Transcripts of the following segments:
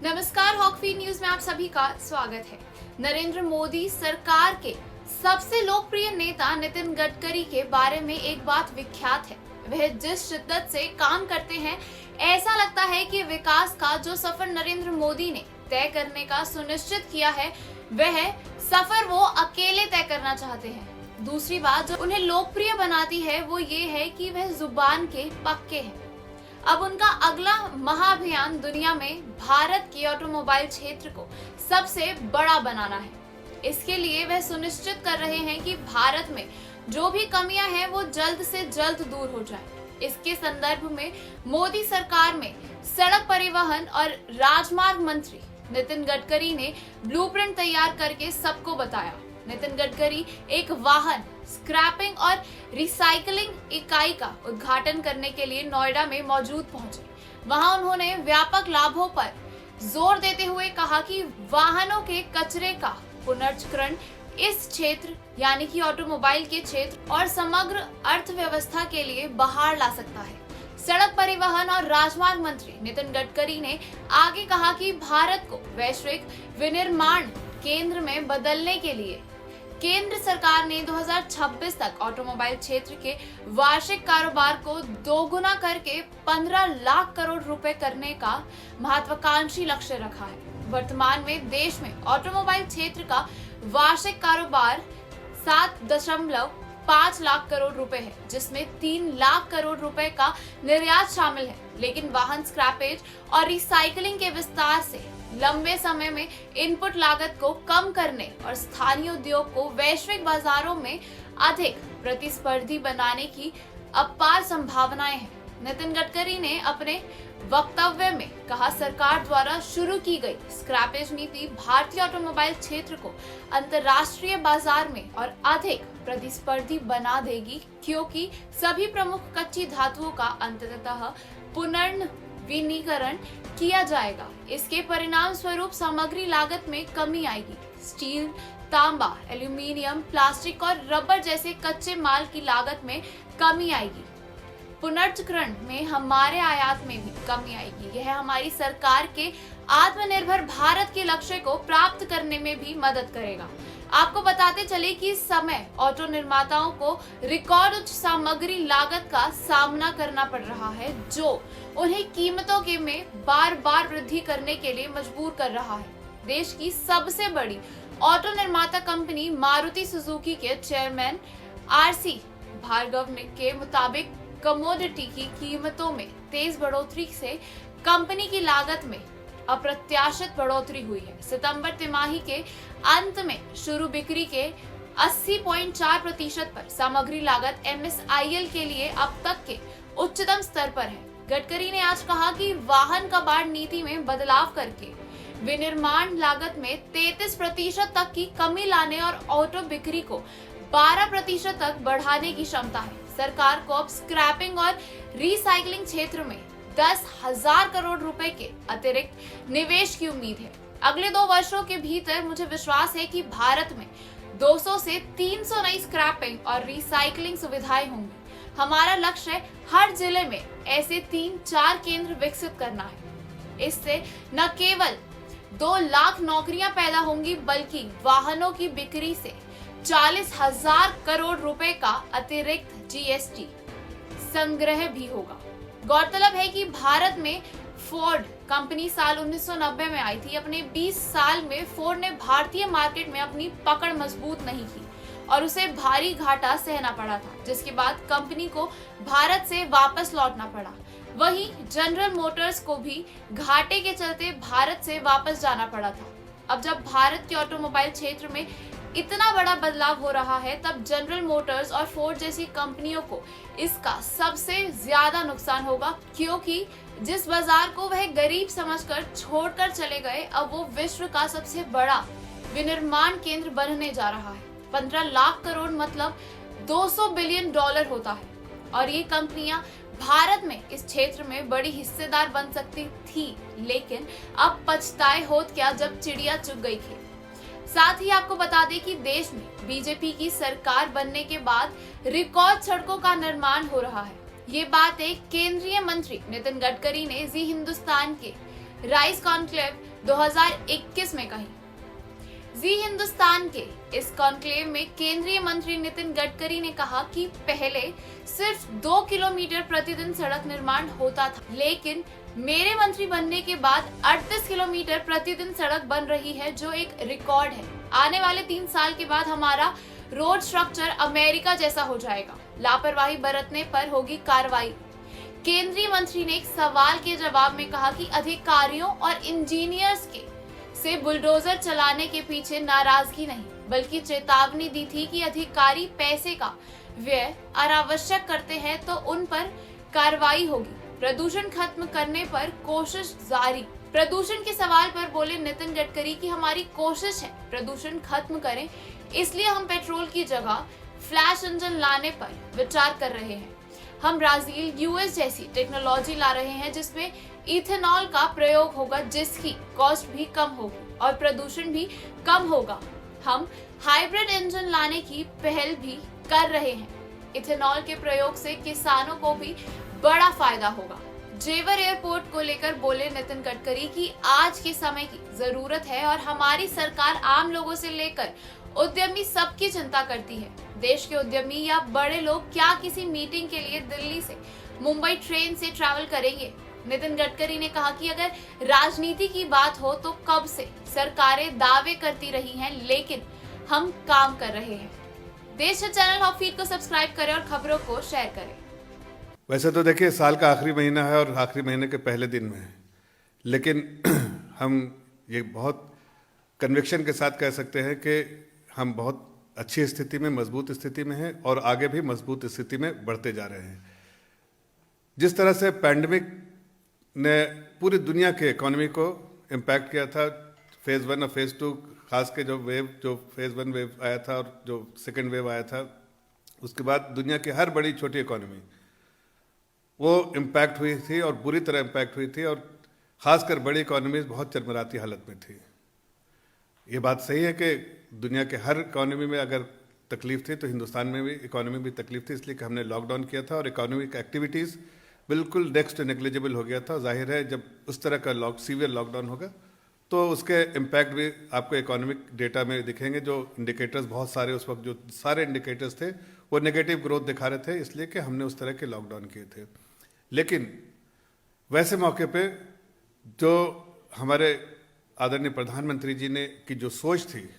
नमस्कार, हॉकफीड न्यूज में आप सभी का स्वागत है। नरेंद्र मोदी सरकार के सबसे लोकप्रिय नेता नितिन गडकरी के बारे में एक बात विख्यात है। वह जिस शिद्दत से काम करते हैं, ऐसा लगता है कि विकास का जो सफर नरेंद्र मोदी ने तय करने का सुनिश्चित किया है, वह सफर वो अकेले तय करना चाहते हैं। दूसरी बात जो उन्हें लोकप्रिय बनाती है वो ये है कि वह जुबान के पक्के हैं। अब उनका अगला महाअभियान दुनिया में भारत के ऑटोमोबाइल क्षेत्र को सबसे बड़ा बनाना है। इसके लिए वह सुनिश्चित कर रहे हैं कि भारत में जो भी कमियां हैं वो जल्द से जल्द दूर हो जाएं। इसके संदर्भ में मोदी सरकार में सड़क परिवहन और राजमार्ग मंत्री नितिन गडकरी ने ब्लूप्रिंट तैयार करके सबको बताया। नितिन गडकरी एक वाहन स्क्रैपिंग और रिसाइकलिंग इकाई का उद्घाटन करने के लिए नोएडा में मौजूद पहुंचे। वहां उन्होंने व्यापक लाभों पर जोर देते हुए कहा कि वाहनों के कचरे का पुनर्चक्रण इस क्षेत्र यानी कि ऑटोमोबाइल के क्षेत्र और समग्र अर्थव्यवस्था के लिए बहार ला सकता है। सड़क परिवहन और राजमार्ग मंत्री नितिन गडकरी ने आगे कहा कि भारत को वैश्विक विनिर्माण केंद्र में बदलने के लिए केंद्र सरकार ने 2026 तक ऑटोमोबाइल क्षेत्र के वार्षिक कारोबार को दोगुना करके 15 लाख करोड़ रुपए करने का महत्वाकांक्षी लक्ष्य रखा है। वर्तमान में देश में ऑटोमोबाइल क्षेत्र का वार्षिक कारोबार 7.5 लाख करोड़ रुपए है, जिसमें 3 लाख करोड़ रुपए का निर्यात शामिल है। लेकिन वाहन स्क्रैपेज और रिसाइकलिंग के विस्तार से लंबे समय में इनपुट लागत को कम करने और स्थानीय उद्योग को वैश्विक बाजारों में अधिक प्रतिस्पर्धी बनाने की अपार संभावनाएं हैं। नितिन गडकरी ने अपने वक्तव्य में कहा, सरकार द्वारा शुरू की गई स्क्रैपेज नीति भारतीय ऑटोमोबाइल क्षेत्र को अंतर्राष्ट्रीय बाजार में और अधिक प्रतिस्पर्धी बना देगी, क्योंकि सभी प्रमुख कच्ची धातुओं का अंततः पुनर्विनीकरण किया जाएगा। इसके परिणाम स्वरूप सामग्री लागत में कमी आएगी। स्टील, तांबा, एल्यूमीनियम, प्लास्टिक और रबर जैसे कच्चे माल की लागत में कमी आएगी। पुनर्चक्रण में हमारे आयात में भी कमी आएगी। यह हमारी सरकार के आत्मनिर्भर भारत के लक्ष्य को प्राप्त करने में भी मदद करेगा। आपको बताते चले कि इस समय ऑटो निर्माताओं को रिकॉर्ड उच्च सामग्री लागत का सामना करना पड़ रहा है, जो उन्हें कीमतों के में बार बार वृद्धि करने के लिए मजबूर कर रहा है। देश की सबसे बड़ी ऑटो निर्माता कंपनी मारुति सुजुकी के चेयरमैन आरसी भार्गव के मुताबिक कमोडिटी की कीमतों में तेज बढ़ोतरी से कंपनी की लागत में अप्रत्याशित बढ़ोतरी हुई है। सितंबर तिमाही के अंत में शुरू बिक्री के 80.4% पर सामग्री लागत MSIL के लिए अब तक के उच्चतम स्तर पर है। गडकरी ने आज कहा कि वाहन कबाड़ नीति में बदलाव करके विनिर्माण लागत में 33% तक की कमी लाने और ऑटो बिक्री को 12% तक बढ़ाने की क्षमता है। सरकार को अब स्क्रैपिंग और रिसाइकलिंग क्षेत्र में 10,000 करोड़ रुपए के अतिरिक्त निवेश की उम्मीद है। अगले 2 वर्षों के भीतर मुझे विश्वास है कि भारत में 200 से 300 नई स्क्रैपिंग और रिसाइकलिंग सुविधाएं होंगी। हमारा लक्ष्य हर जिले में ऐसे 3-4 केंद्र विकसित करना है। इससे न केवल 2 लाख नौकरियां पैदा होंगी, बल्कि वाहनों की बिक्री से 40,000 करोड़ रुपए का अतिरिक्त GST संग्रह भी होगा। गौरतलब है कि भारत में फोर्ड कंपनी साल 1990 में आई थी। अपने 20 साल में फोर्ड ने भारतीय मार्केट में अपनी पकड़ मजबूत नहीं की और उसे भारी घाटा सहना पड़ा था, जिसके बाद कंपनी को भारत से वापस लौटना पड़ा। वहीं जनरल मोटर्स को भी घाटे के चलते भारत से वापस जाना पड़ा था। अब जब भारत के ऑटोमोबाइल क्षेत्र में इतना बड़ा बदलाव हो रहा है, तब जनरल मोटर्स और फोर्ड जैसी कंपनियों को इसका सबसे ज्यादा नुकसान होगा, क्योंकि जिस बाजार को वह गरीब समझकर छोड़कर चले गए, अब वो विश्व का सबसे बड़ा विनिर्माण केंद्र बनने जा रहा है। 15 लाख करोड़ मतलब $200 बिलियन होता है और ये कंपनियां भारत में इस क्षेत्र में बड़ी हिस्सेदार बन सकती थी, लेकिन अब पछताए होत क्या जब चिड़िया चुग गई थी। साथ ही आपको बता दें कि देश में बीजेपी की सरकार बनने के बाद रिकॉर्ड सड़कों का निर्माण हो रहा है। ये बात एक केंद्रीय मंत्री नितिन गडकरी ने जी हिंदुस्तान के राइस कॉन्क्लेव 2021 में कही। जी हिंदुस्तान के इस कॉन्क्लेव में केंद्रीय मंत्री नितिन गडकरी ने कहा कि पहले सिर्फ 2 किलोमीटर प्रतिदिन सड़क निर्माण होता था, लेकिन मेरे मंत्री बनने के बाद 38 किलोमीटर प्रतिदिन सड़क बन रही है, जो एक रिकॉर्ड है। आने वाले 3 साल के बाद हमारा रोड स्ट्रक्चर अमेरिका जैसा हो जाएगा। लापरवाही बरतने पर होगी कार्रवाई। केंद्रीय मंत्री ने एक सवाल के जवाब में कहा कि अधिकारियों और इंजीनियर्स के से बुलडोजर चलाने के पीछे नाराजगी नहीं, बल्कि चेतावनी दी थी कि अधिकारी पैसे का व्यय अनावश्यक करते हैं तो उन पर कार्रवाई होगी। प्रदूषण खत्म करने पर कोशिश जारी। प्रदूषण के सवाल पर बोले नितिन गडकरी कि हमारी कोशिश है प्रदूषण खत्म करें, इसलिए हम पेट्रोल की जगह फ्लैश इंजन लाने पर विचार कर रहे हैं। हम ब्राजील, यूएस जैसी टेक्नोलॉजी ला रहे हैं जिसमें इथेनॉल का प्रयोग होगा, जिसकी कॉस्ट भी कम होगी और प्रदूषण भी कम होगा। हम हाइब्रिड इंजन लाने की पहल भी कर रहे हैं। इथेनॉल के प्रयोग से किसानों को भी बड़ा फायदा होगा। जेवर एयरपोर्ट को लेकर बोले नितिन गडकरी कि आज के समय की जरूरत है और हमारी सरकार आम लोगों से लेकर उद्यमी सबकी चिंता करती है। देश के उद्यमी या बड़े लोग क्या किसी मीटिंग के लिए दिल्ली से मुंबई ट्रेन से ट्रैवल करेंगे? नितिन गडकरी ने कहा कि अगर राजनीति की बात हो तो कब से सरकारें दावे करती रही हैं, लेकिन हम काम कर रहे हैं। देश चैनल हॉप फीड को सब्सक्राइब करें और खबरों को शेयर करें। वैसे तो देखिए, साल का आखिरी महीना है और आखिरी महीने के पहले दिन में है, लेकिन हम ये बहुत कन्विक्शन के साथ कह सकते हैं कि हम बहुत अच्छी स्थिति में, मजबूत स्थिति में हैं और आगे भी मजबूत स्थिति में बढ़ते जा रहे हैं। जिस तरह से पैंडेमिक ने पूरी दुनिया के इकोनॉमी को इम्पैक्ट किया था, फेज़ 1 और फेज़ 2, खास के जो फेज़ 1 वेव आया था और जो सेकेंड वेव आया था, उसके बाद दुनिया की हर बड़ी छोटी इकोनॉमी वो इम्पैक्ट हुई थी और बुरी तरह इम्पैक्ट हुई थी, और ख़ासकर बड़ी इकोनॉमीज बहुत चरमराती हालत में थी। ये बात सही है कि दुनिया के हर इकोनॉमी में अगर तकलीफ थी तो हिंदुस्तान में भी इकोनॉमी में तकलीफ थी, इसलिए कि हमने लॉकडाउन किया था और इकोनॉमिक एक्टिविटीज़ बिल्कुल नेक्स्ट टू नेग्लिजिबल हो गया था। जाहिर है जब उस तरह का सीवियर लॉकडाउन होगा तो उसके इम्पैक्ट भी आपको इकोनॉमिक डेटा में दिखेंगे। जो इंडिकेटर्स बहुत सारे उस वक्त, जो सारे इंडिकेटर्स थे वो नेगेटिव ग्रोथ दिखा रहे थे, इसलिए कि हमने उस तरह के लॉकडाउन किए थे। लेकिन वैसे मौके पे जो हमारे आदरणीय प्रधानमंत्री जी ने की जो सोच थी,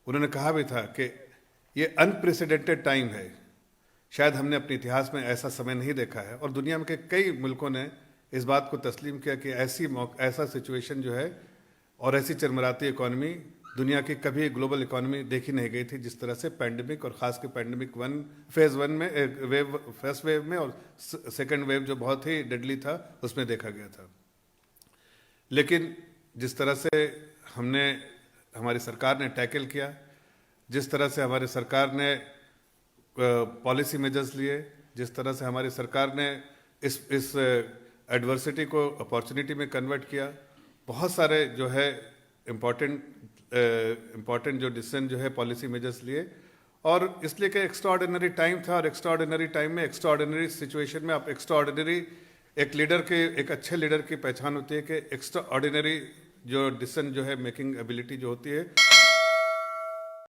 उन्होंने कहा भी था कि ये अनप्रेसिडेंटेड टाइम है, शायद हमने अपने इतिहास में ऐसा समय नहीं देखा है, और दुनिया में के कई मुल्कों ने इस बात को तस्लीम किया कि ऐसा सिचुएशन जो है और ऐसी चरमराती इकोनॉमी दुनिया की कभी ग्लोबल इकोनॉमी देखी नहीं गई थी, जिस तरह से पैंडेमिक, और ख़ास के पैंडेमिक फेज़ 1 में फर्स्ट वेव में और सेकेंड वेव जो बहुत ही डेडली था उसमें देखा गया था। लेकिन जिस तरह से हमारी सरकार ने टैकल किया, जिस तरह से हमारी सरकार ने पॉलिसी मेजर्स लिए, जिस तरह से हमारी सरकार ने इस एडवर्सिटी को अपॉर्चुनिटी में कन्वर्ट किया, बहुत सारे जो है इम्पॉर्टेंट जो डिसीजन जो है पॉलिसी मेजर्स लिए, और इसलिए कि एक्स्ट्राऑर्डिनरी टाइम था, और एक्स्ट्राऑर्डिनरी टाइम में, एक्स्ट्राऑर्डिनरी सिचुएशन में आप एक्स्ट्राऑर्डिनरी एक अच्छे लीडर की पहचान होती है कि एक्स्ट्राऑर्डिनरी जो डिसीजन जो है मेकिंग एबिलिटी जो होती है